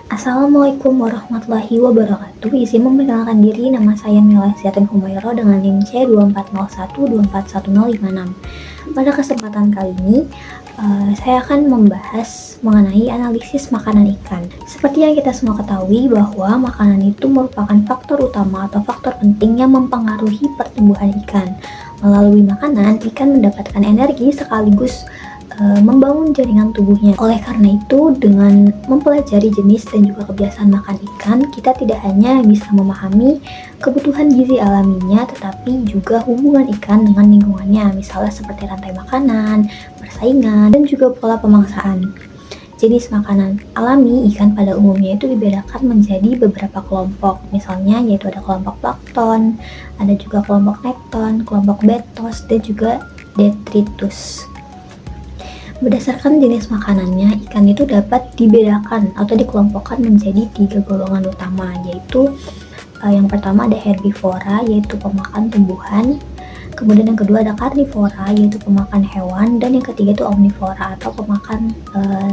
Assalamualaikum warahmatullahi wabarakatuh. Izin memperkenalkan diri, nama saya Mila Ziatun Humairo dengan NIM C24012411056. Pada kesempatan kali ini, saya akan membahas mengenai analisis makanan ikan. Seperti yang kita semua ketahui bahwa makanan itu merupakan faktor utama atau faktor penting yang mempengaruhi pertumbuhan ikan. Melalui makanan, ikan mendapatkan energi sekaligus membangun jaringan tubuhnya. Oleh karena itu, dengan mempelajari jenis dan juga kebiasaan makan ikan, kita tidak hanya bisa memahami kebutuhan gizi alaminya, tetapi juga hubungan ikan dengan lingkungannya, misalnya seperti rantai makanan, persaingan, dan juga pola pemangsaan. Jenis makanan alami ikan pada umumnya itu dibedakan menjadi beberapa kelompok, misalnya yaitu ada kelompok plankton, ada juga kelompok nekton, kelompok betos, dan juga detritus. Berdasarkan jenis makanannya, ikan itu dapat dibedakan atau dikelompokkan menjadi 3 golongan utama, yaitu yang pertama ada herbivora, yaitu pemakan tumbuhan. Kemudian yang kedua ada karnivora, yaitu pemakan hewan. Dan yang ketiga itu omnivora atau pemakan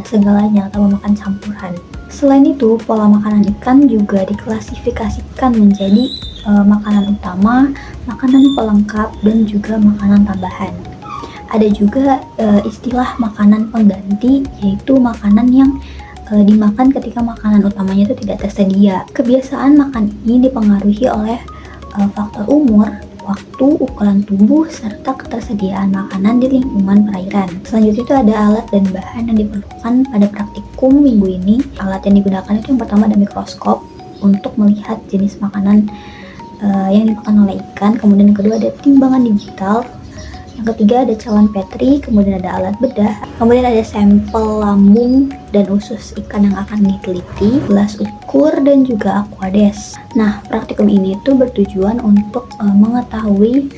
segalanya atau pemakan campuran. Selain itu, pola makanan ikan juga diklasifikasikan menjadi makanan utama, makanan pelengkap, dan juga makanan tambahan. Ada juga istilah makanan pengganti, yaitu makanan yang dimakan ketika makanan utamanya itu tidak tersedia. Kebiasaan makan ini dipengaruhi oleh faktor umur, waktu, ukuran tubuh, serta ketersediaan makanan di lingkungan perairan. Selanjutnya itu ada alat dan bahan yang diperlukan pada praktikum minggu ini. Alat yang digunakan itu yang pertama ada mikroskop untuk melihat jenis makanan yang dimakan oleh ikan. Kemudian yang kedua ada timbangan digital. Yang ketiga ada cawan Petri, kemudian ada alat bedah, kemudian ada sampel lambung dan usus ikan yang akan diteliti, gelas ukur, dan juga aquades. Nah, praktikum ini tuh bertujuan untuk mengetahui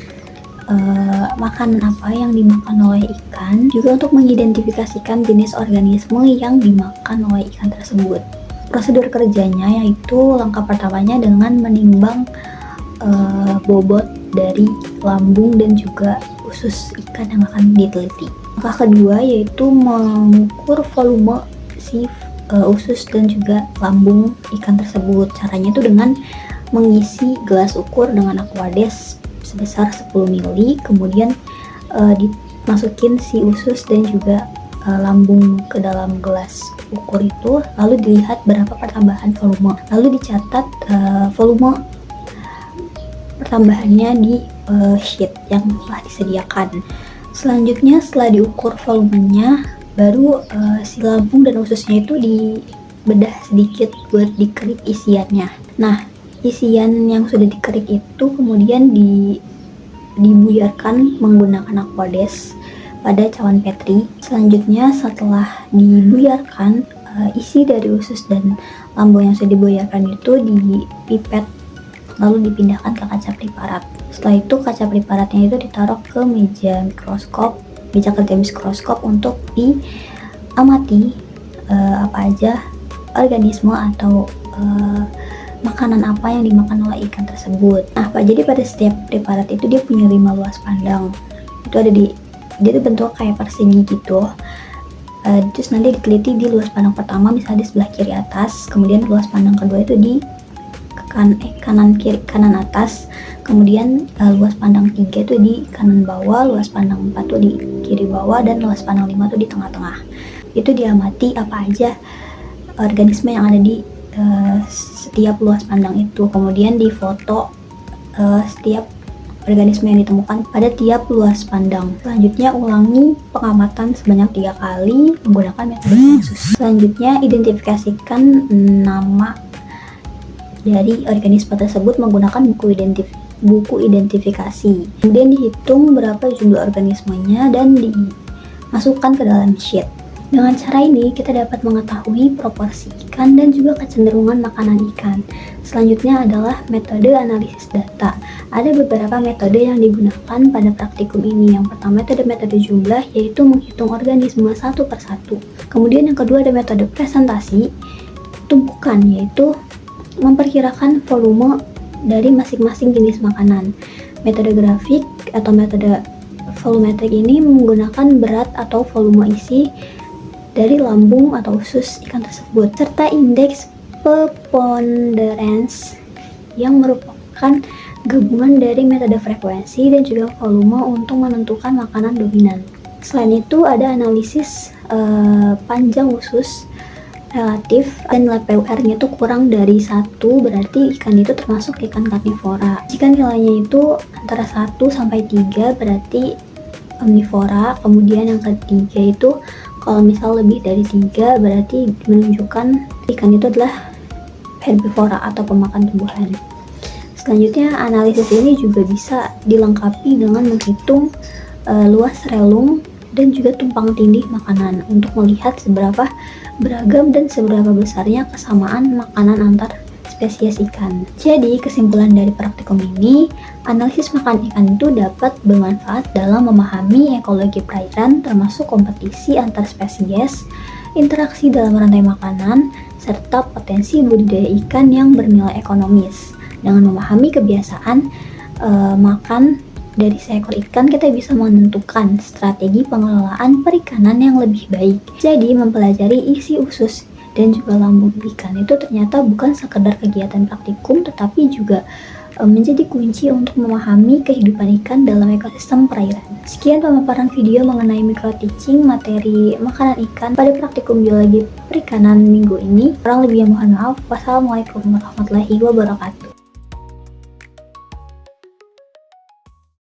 makanan apa yang dimakan oleh ikan, juga untuk mengidentifikasikan jenis organisme yang dimakan oleh ikan tersebut. Prosedur kerjanya yaitu langkah pertamanya dengan menimbang bobot dari lambung dan juga usus ikan yang akan diteliti. Langkah kedua yaitu mengukur volume si usus dan juga lambung ikan tersebut. Caranya itu dengan mengisi gelas ukur dengan aquades sebesar 10 ml, kemudian dimasukin si usus dan juga lambung ke dalam gelas ukur itu, lalu dilihat berapa pertambahan volume, lalu dicatat volume pertambahannya di sheet yang telah disediakan. Selanjutnya setelah diukur volumenya, baru si lambung dan ususnya itu dibedah sedikit buat dikerik isiannya. Nah, isian yang sudah dikerik itu kemudian dibuyarkan menggunakan aquades pada cawan Petri. Selanjutnya setelah dibuyarkan, isi dari usus dan lambung yang sudah dibuyarkan itu dipipet lalu dipindahkan ke kaca preparat. Setelah itu kaca preparatnya itu ditaruh ke meja kerja mikroskop untuk diamati apa aja organisme atau makanan apa yang dimakan oleh ikan tersebut. Nah, jadi pada setiap preparat itu dia punya 5 luas pandang. Itu ada dia itu bentuk kayak persegi gitu. Terus nanti diteliti di luas pandang pertama misalnya di sebelah kiri atas, kemudian luas pandang kedua itu di kanan atas, kemudian luas pandang 3 itu di kanan bawah, luas pandang 4 itu di kiri bawah, dan luas pandang 5 itu di tengah-tengah. Itu diamati apa aja organisme yang ada di setiap luas pandang itu, kemudian difoto setiap organisme yang ditemukan pada tiap luas pandang. Selanjutnya ulangi pengamatan sebanyak 3 kali menggunakan metode khusus. Selanjutnya identifikasikan nama dari organisme tersebut menggunakan buku identifikasi. Kemudian dihitung berapa jumlah organismenya dan dimasukkan ke dalam sheet. Dengan cara ini kita dapat mengetahui proporsi ikan dan juga kecenderungan makanan ikan. Selanjutnya adalah metode analisis data. Ada beberapa metode yang digunakan pada praktikum ini. Yang pertama itu ada metode jumlah, yaitu menghitung organisme satu persatu. Kemudian yang kedua ada metode presentasi tumpukan, yaitu memperkirakan volume dari masing-masing jenis makanan. Metode grafik atau metode volumetrik ini menggunakan berat atau volume isi dari lambung atau usus ikan tersebut, serta indeks preponderance yang merupakan gabungan dari metode frekuensi dan juga volume untuk menentukan makanan dominan. Selain itu ada analisis panjang usus relatif dan nilai PUR-nya itu kurang dari 1, berarti ikan itu termasuk ikan karnivora. Jika nilainya itu antara 1 sampai 3 berarti omnivora. Kemudian yang ketiga itu kalau misal lebih dari 3 berarti menunjukkan ikan itu adalah herbivora atau pemakan tumbuhan. Selanjutnya analisis ini juga bisa dilengkapi dengan menghitung luas relung dan juga tumpang tindih makanan untuk melihat seberapa beragam dan seberapa besarnya kesamaan makanan antar spesies ikan. Jadi kesimpulan dari praktikum ini, analisis makan ikan itu dapat bermanfaat dalam memahami ekologi perairan termasuk kompetisi antar spesies, interaksi dalam rantai makanan, serta potensi budidaya ikan yang bernilai ekonomis. Dengan memahami kebiasaan makan dari seekor ikan, kita bisa menentukan strategi pengelolaan perikanan yang lebih baik. Jadi mempelajari isi usus dan juga lambung ikan itu ternyata bukan sekedar kegiatan praktikum, tetapi juga menjadi kunci untuk memahami kehidupan ikan dalam ekosistem perairan. Sekian pemaparan video mengenai micro teaching materi makanan ikan pada praktikum biologi perikanan minggu ini. Kurang lebihnya mohon maaf. Wassalamualaikum warahmatullahi wabarakatuh.